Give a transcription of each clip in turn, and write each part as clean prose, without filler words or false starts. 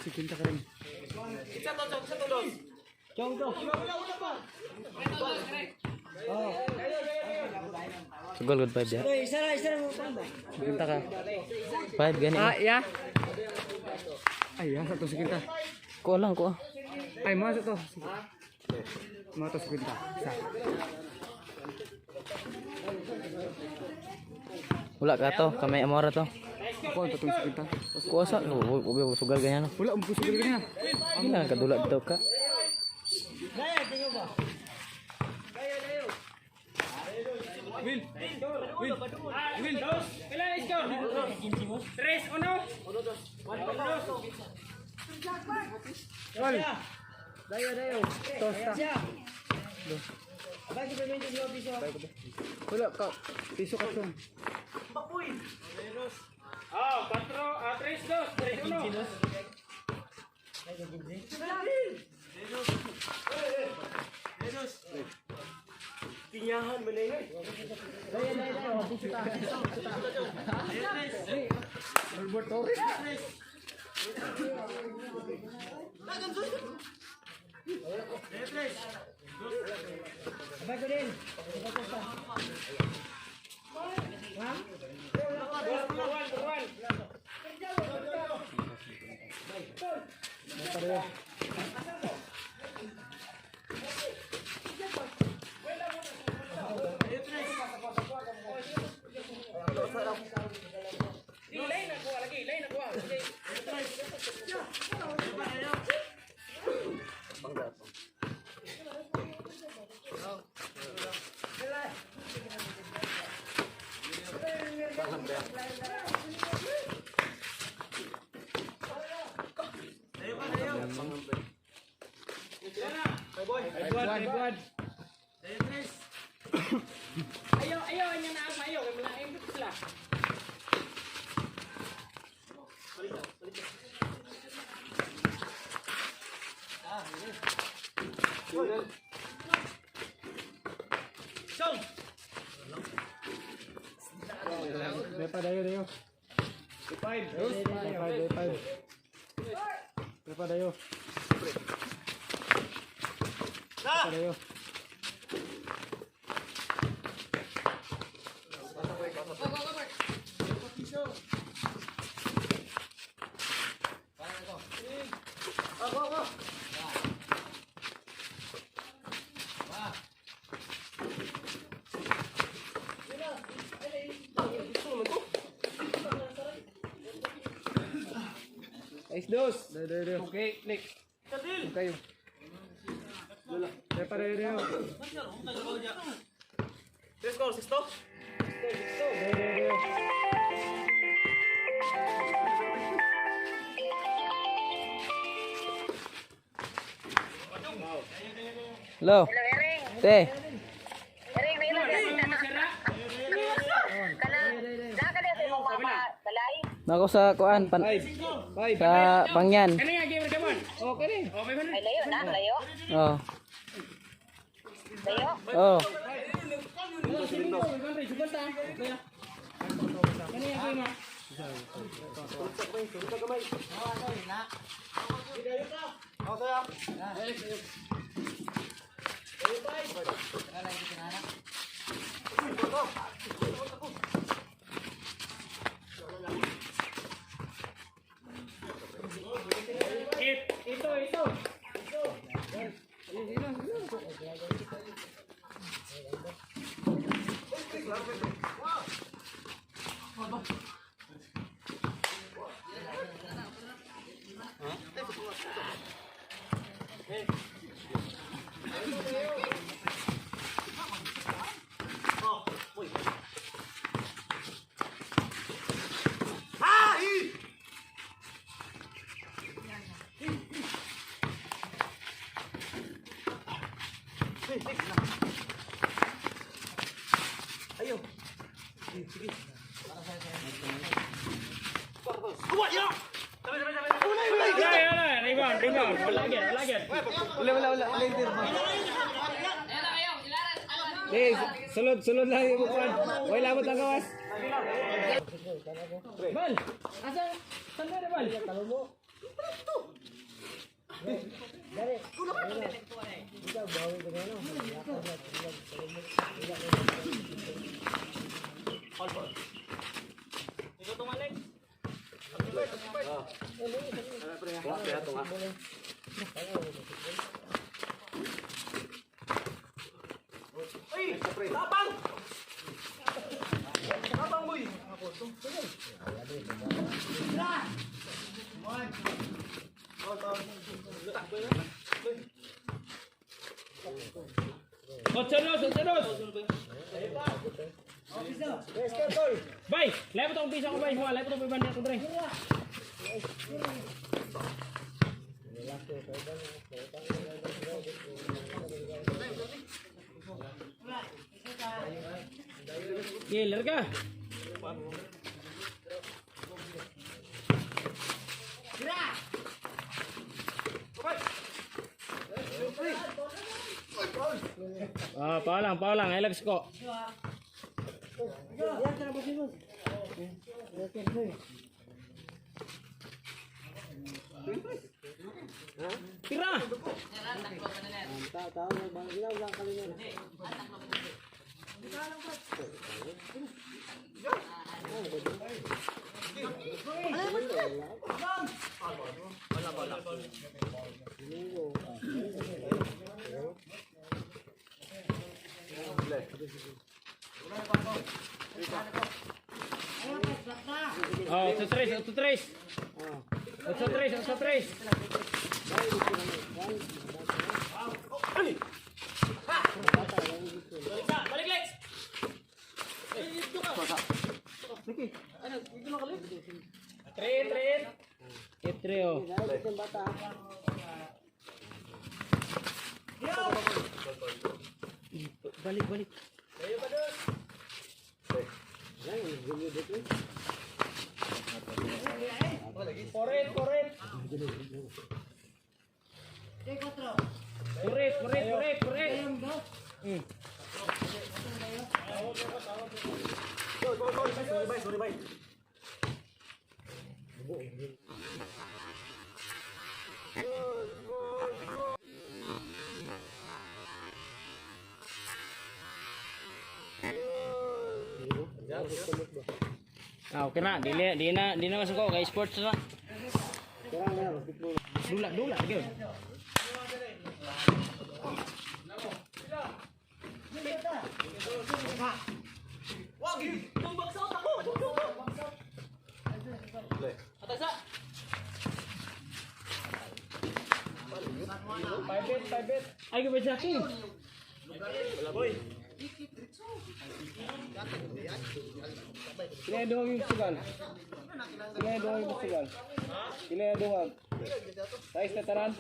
50 ka rin. Isa tulos. Chong to. Oh. Sugol good 5 ya. Isa mo pa. 50 ka. 5 gani. Ya. Ay, ya satu 50. Ko lang ko. Ay, masuk to. Masuk 50. Isa. Wala ka to, kamay amora to. Ako ang tatong 50. Kuasa, ubi sugal ganyan no. Wala ang puso ko niya. Gila kadula dito ka. Will. Kailan score? 3-1. Gol. Dayo. Tosta. Abang implemento di piso. Wala ka. Piso ka tong. Bakuy. 3-2. Tinyahan mo na yun. Dayo. Piso ka. Albert Torres. Abang ko din. Ayaw, ini na ako. Ayaw, malaking dito sila. Song! Depa dayo. Five. Depa dayo. Sa! Dayo. Dos. Dayo. Okay, next. Kayo. Depa dayo. Let's go, Sisto. Dayo. Hello. Te. Nako sa kuan pan sa pangyan. Kani nga game ka man? Okay ni. Oh, may man. Ay, layo na, layo. Oh. Layo. Oh. Kani nga game. Ito. Ayo. Sige. Kuat ya. Rebound. Lagi. Wala. Eh, sulod lang yung bukuan. Wala mo tagawas. Bal. Asa? Saan na bal? Ikaw tumalik. Bay, lepo tong piso ko bay, mo lepo tong pibanda ko dre. Giler ka. Ah, paulang, Alex ko. Tira. Oh, 8-3. 8-3. Balik, Lex! Tre, oh. Balik. Corret. Ah, okay na. Di na masuk ko kay sports na. Dula, gyud. Ay, gawin sa akin. Sila doang yung sugal. Size na taran.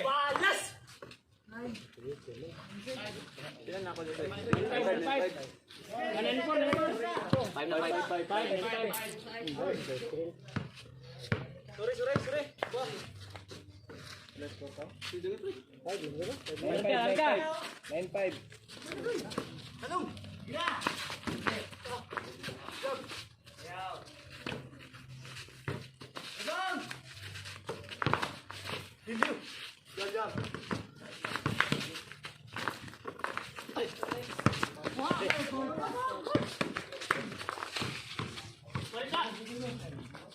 Balas! Ilan na ako dito? 5. Kanan po. 5 na 5. Sorry. Let's go. 9-5. Ano?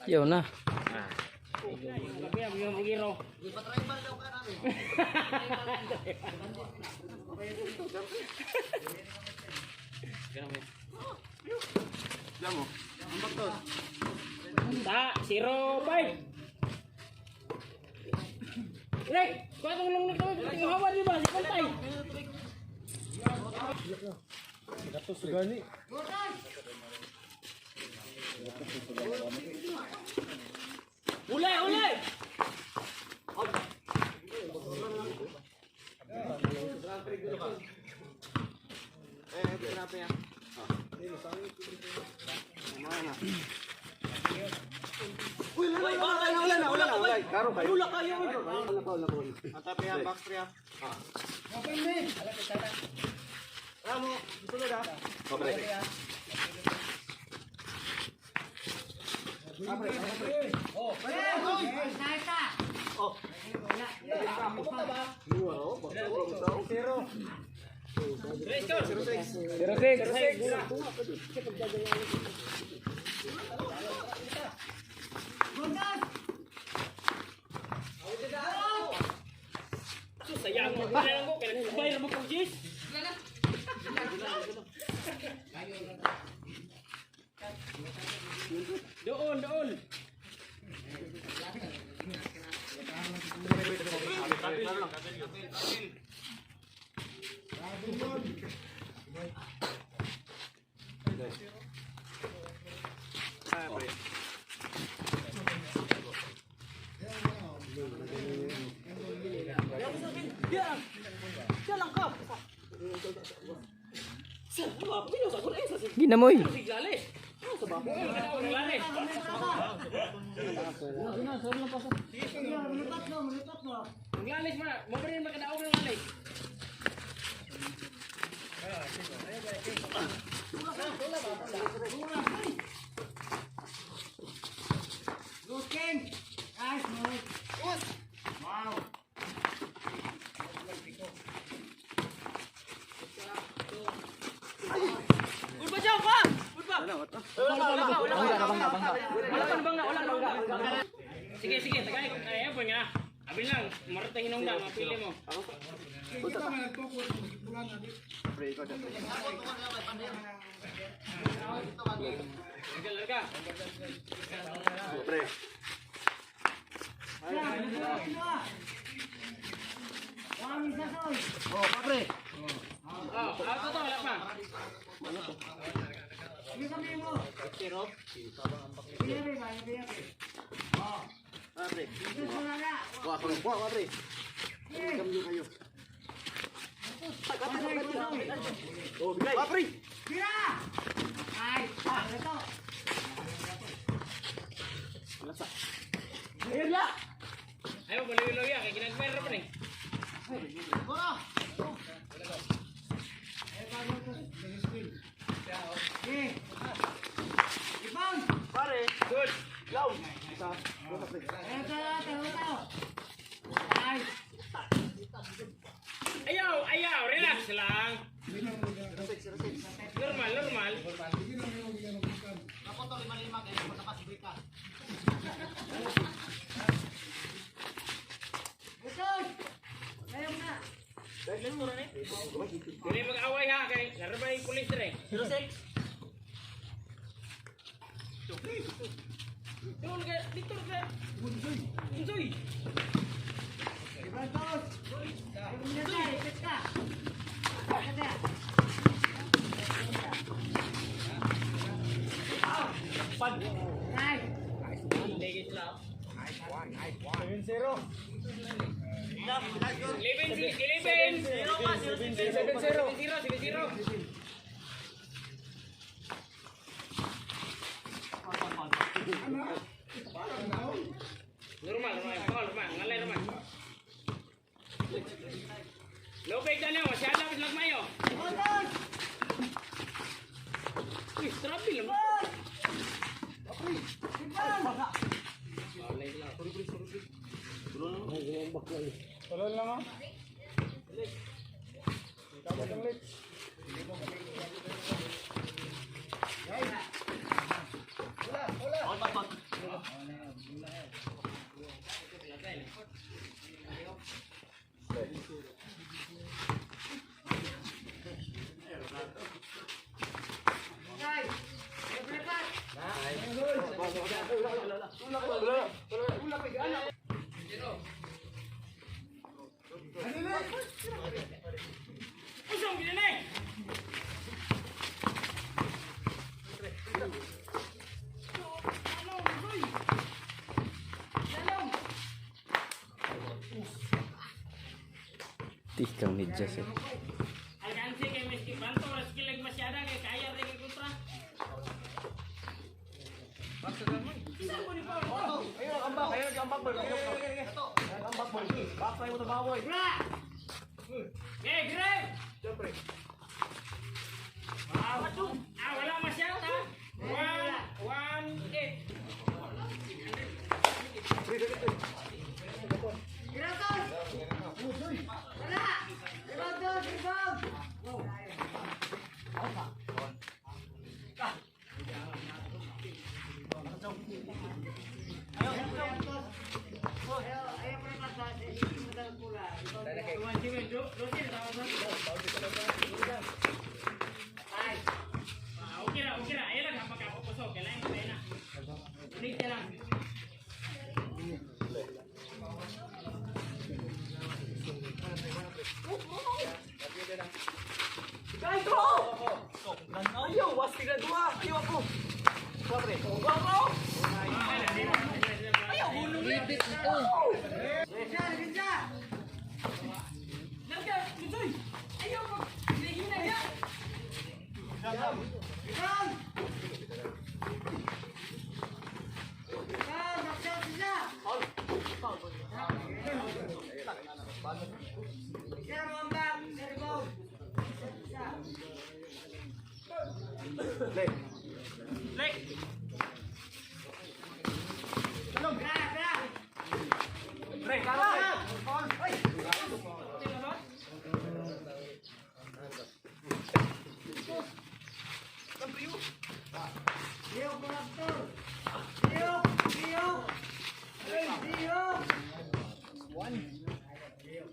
Yun na. Tak, 0-5. Rek, kau tolong tengok hawa di bawah, si pantai. Ulai. Kenapa ya? Ulay. Karo kayo. Ulak kayo. Atap ya, box ya. Ngapain din? Ramo, gusto na da. Okay. Zero six. Doon. Ginamoy. Nglalis mana? Mo pa rin makadaog ng nglalis. Sige, tagay. Ay, po nga. Abil lang, marating hinungdan, mapili mo. Larga. Pre. Oh, ako to, wala pa. Pre. Wah, pre. Kami kayo. Oh, bigay. Wah, pre. Ayo, balik-balik ya, kayak ginagmero pa rin. Pare. Good. Go. Isa. Ayaw, relax lang. Normal. Hindi mag-away ha, kay laro ba yung pulis rin? 06. Dito ka. Unsoy. Normal. Ngalay naman. Lobay ka na, masyado lapis lang mayo. Uy, trabil naman. Tulol na mo? Tapos ang lit. Usong gini nih. Tikang medyas eh. Alcansi kayak meski bantu, rezeki lagi masih ada kayak kaya lagi kontra. Ayo, jambak boy. Jambak boy. Bakay mo na baboy. Greg. Wala masyado. 1-8. Okay na. Ayan lang, kapag-kapapusok. Kailangan ko na. Ulit ka lang.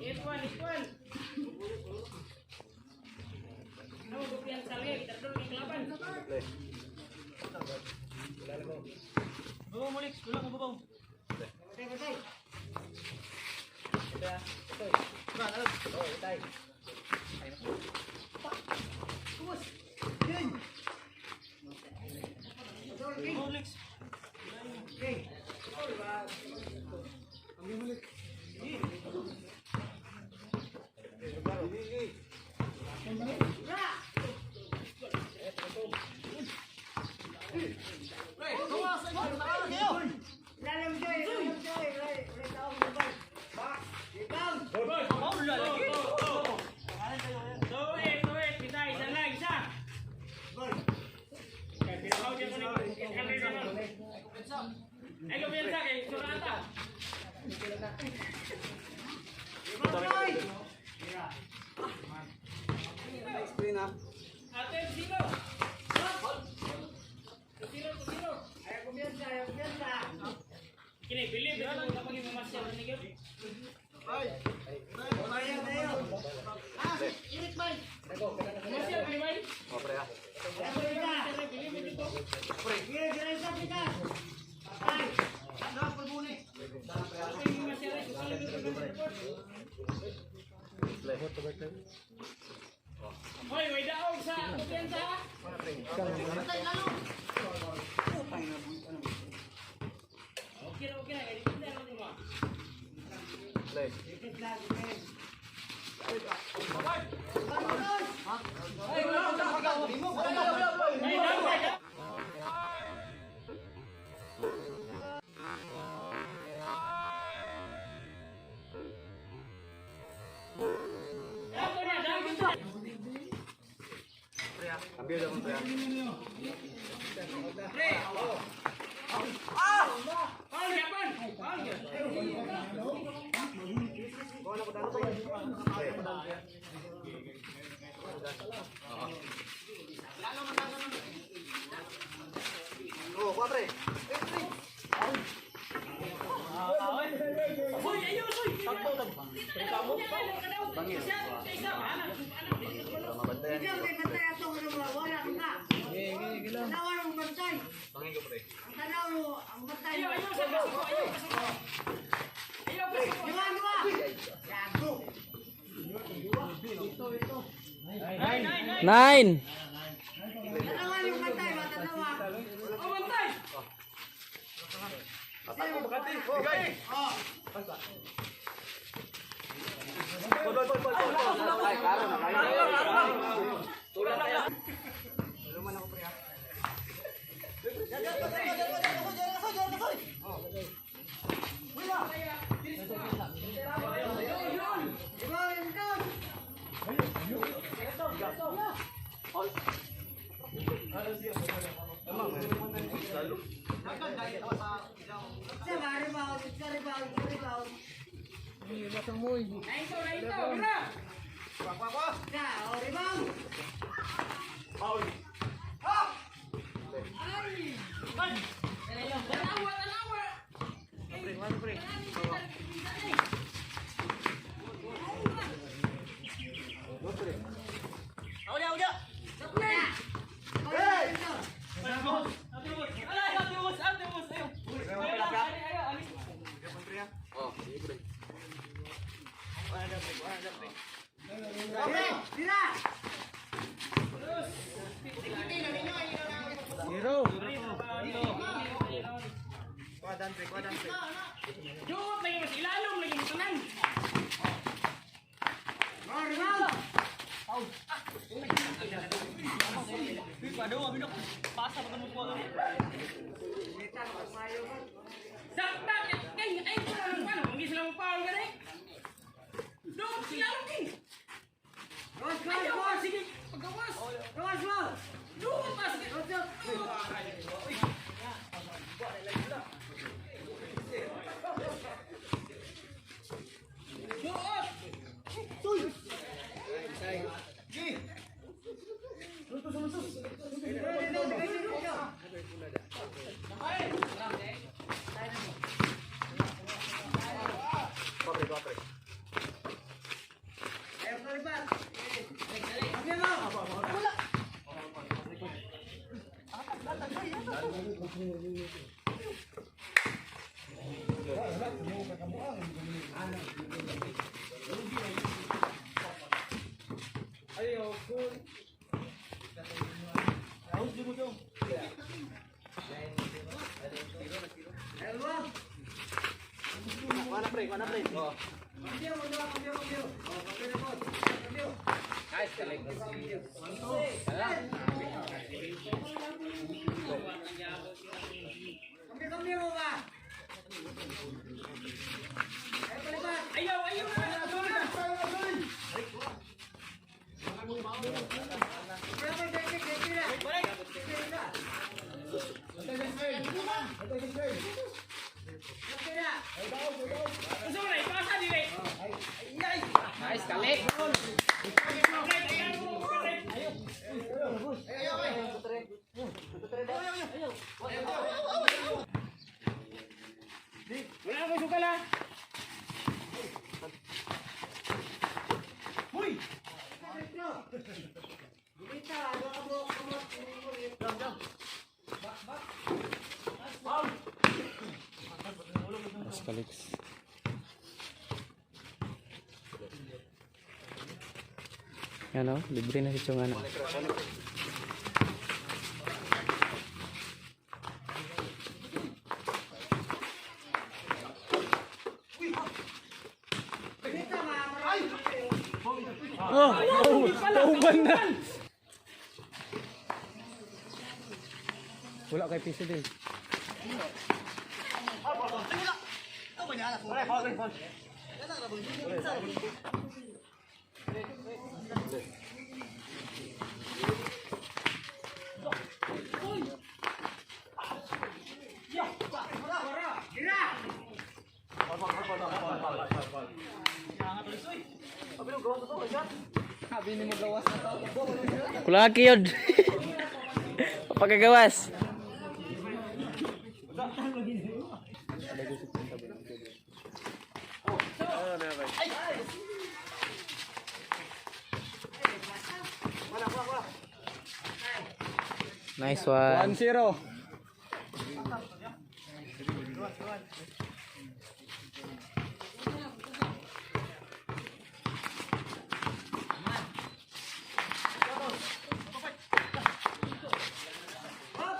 Ikuan. Ano mo gupian sa liya, kita dulu di kelaban. Bawa mulik, pulang ke bawah. Betul. Screen na. Kini pilih berapa kita pakai memasak ini kan? Memasak pilih baik. Hoy, may daog sa kumpiyansa. Okay na. Kita lang cuma. Ambil dah Pre. Oh, kuat Pre. Nine. Jod lagi mas ilalom lagi mo tanan. Sakta ay ko lang paano kung sila mo paul ka rin. Do sila mo king. Sige, pagkawas. Do pas. Nice, kalik. Wala ako suka la. Huy. Mas kalik. Yan o, libre na si Chong ano. Tauban na. Wala kay piso din. Kulaki yun. Pagkagawas. Nice one. 1-0.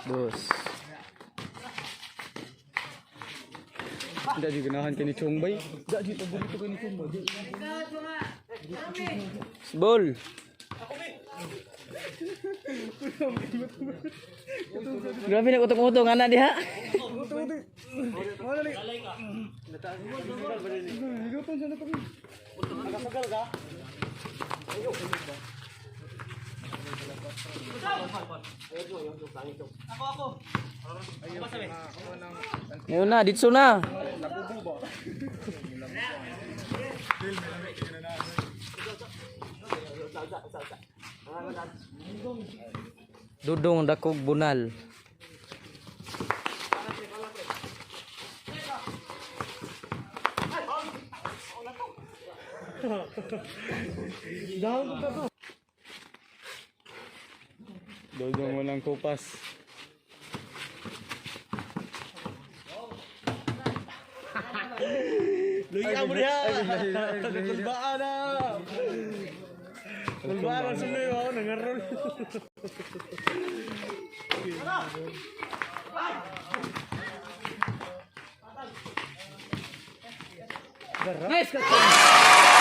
Dos. Tidak digunakan kini Chongbay. Tidak ditebur itu kini Chongbay. Ball. Grabe na utong-utong anak dia. Mana nih? Higutan sana kami. Nakapagal ka? Ngayon na, dito na. Dudong dakog bunal. Dahon ka to. Dodong walang kupas. Luya mo niya. Kulbaan na. Kulbaan na sunod mo. Nangarol. Nice catch.